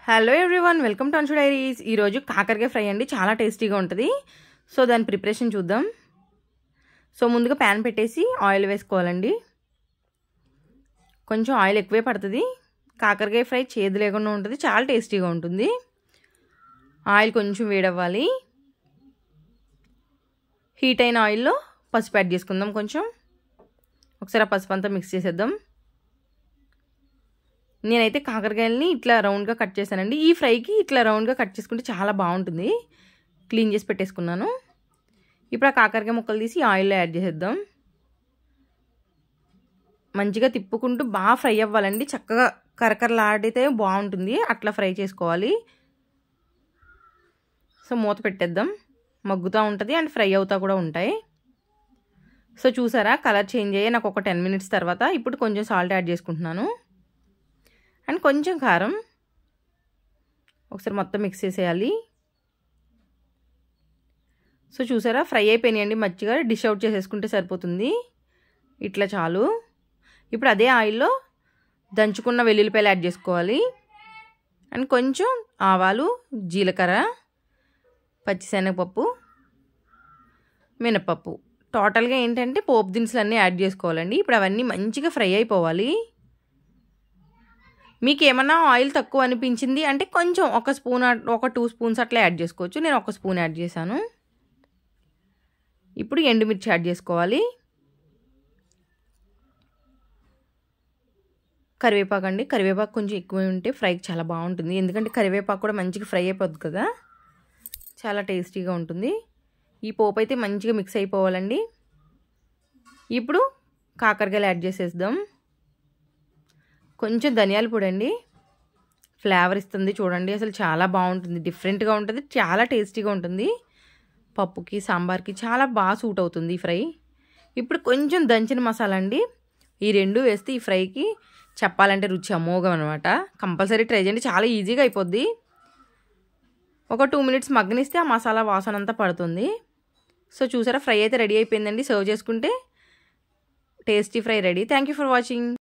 Hello everyone, welcome to Anshu diaries. ఈరోజు కాకరకాయ fry అండి, చాలా టేస్టీగా ఉంటుంది. సో దాని ప్రిపరేషన్ చూద్దాం. సో ముందుగా ప్యాన్ పెట్టేసి ఆయిల్ వేసుకోవాలండి. కొంచెం ఆయిల్ ఎక్కువే పడుతుంది. కాకరకాయ ఫ్రై చేదు లేకుండా ఉంటుంది, చాలా టేస్టీగా ఉంటుంది. ఆయిల్ కొంచెం వేడవ్వాలి. హీట్ అయిన ఆయిల్లో పసుపు యాడ్ చేసుకుందాం. కొంచెం ఒకసారి ఆ పసుపు అంతా మిక్స్ చేసేద్దాం. నేనైతే కాకరకాయలని ఇట్లా రౌండ్గా కట్ చేశానండి. ఈ ఫ్రైకి ఇట్లా రౌండ్గా కట్ చేసుకుంటే చాలా బాగుంటుంది. క్లీన్ చేసి పెట్టేసుకున్నాను. ఇప్పుడు ఆ కాకరకాయ ముక్కలు తీసి ఆయిల్లో యాడ్ చేసేద్దాం. మంచిగా తిప్పుకుంటూ బాగా ఫ్రై అవ్వాలండి. చక్కగా కరకరలాడితే బాగుంటుంది, అట్లా ఫ్రై చేసుకోవాలి. సో మూత పెట్టేద్దాం. మగ్గుతూ ఉంటుంది అండ్ ఫ్రై అవుతూ కూడా ఉంటాయి. సో చూసారా, కలర్ చేంజ్ అయ్యి నాకు ఒక 10 minutes తర్వాత ఇప్పుడు కొంచెం సాల్ట్ యాడ్ చేసుకుంటున్నాను. అండ్ కొంచెం కారం. ఒకసారి మొత్తం మిక్స్ చేసేయాలి. సో చూసారా, ఫ్రై అయిపోయినాయండి. మంచిగా డిష్ అవుట్ చేసేసుకుంటే సరిపోతుంది. ఇట్లా చాలు. ఇప్పుడు అదే ఆయిల్లో దంచుకున్న వెల్లుల్లిపాయలు యాడ్ చేసుకోవాలి. అండ్ కొంచెం ఆవాలు, జీలకర్ర, పచ్చిశనగపప్పు, మినపప్పు, టోటల్గా ఏంటంటే పోపు దినుసులు అన్నీ యాడ్ చేసుకోవాలండి. ఇప్పుడు అవన్నీ మంచిగా ఫ్రై అయిపోవాలి. మీకు ఏమన్నా ఆయిల్ తక్కువ అనిపించింది అంటే కొంచెం ఒక 2 స్పూన్స్ అట్లా యాడ్ చేసుకోవచ్చు. నేను 1 స్పూన్ యాడ్ చేశాను. ఇప్పుడు ఎండుమిర్చి యాడ్ చేసుకోవాలి. కరివేపాకు అండి, కరివేపాకు కొంచెం ఎక్కువ ఉంటే ఫ్రైకి చాలా బాగుంటుంది. ఎందుకంటే కరివేపాకు కూడా మంచిగా ఫ్రై అయిపోద్ది కదా, చాలా టేస్టీగా ఉంటుంది. ఈ పోపు అయితే మంచిగా మిక్స్ అయిపోవాలండి. ఇప్పుడు కాకరకాయలు యాడ్ చేసేద్దాం. కొంచెం ధనియాల పొడి అండి, ఫ్లేవర్ ఇస్తుంది. చూడండి, అసలు చాలా బాగుంటుంది, డిఫరెంట్గా ఉంటుంది, చాలా టేస్టీగా ఉంటుంది. పప్పుకి సాంబార్కి చాలా బాగా సూట్ అవుతుంది ఈ ఫ్రై. ఇప్పుడు కొంచెం దంచిన మసాలా అండి, ఈ రెండు వేస్తే ఈ ఫ్రైకి చెప్పాలంటే రుచి అమోఘం అనమాట. కంపల్సరీ ట్రై చేయండి, చాలా ఈజీగా అయిపోద్ది. ఒక 2 minutes మగ్గనిస్తే ఆ మసాలా వాసన అంతా పడుతుంది. సో చూసారా, ఫ్రై అయితే రెడీ అయిపోయిందండి. సర్వ్ చేసుకుంటే tasty fry ready. Thank you for watching.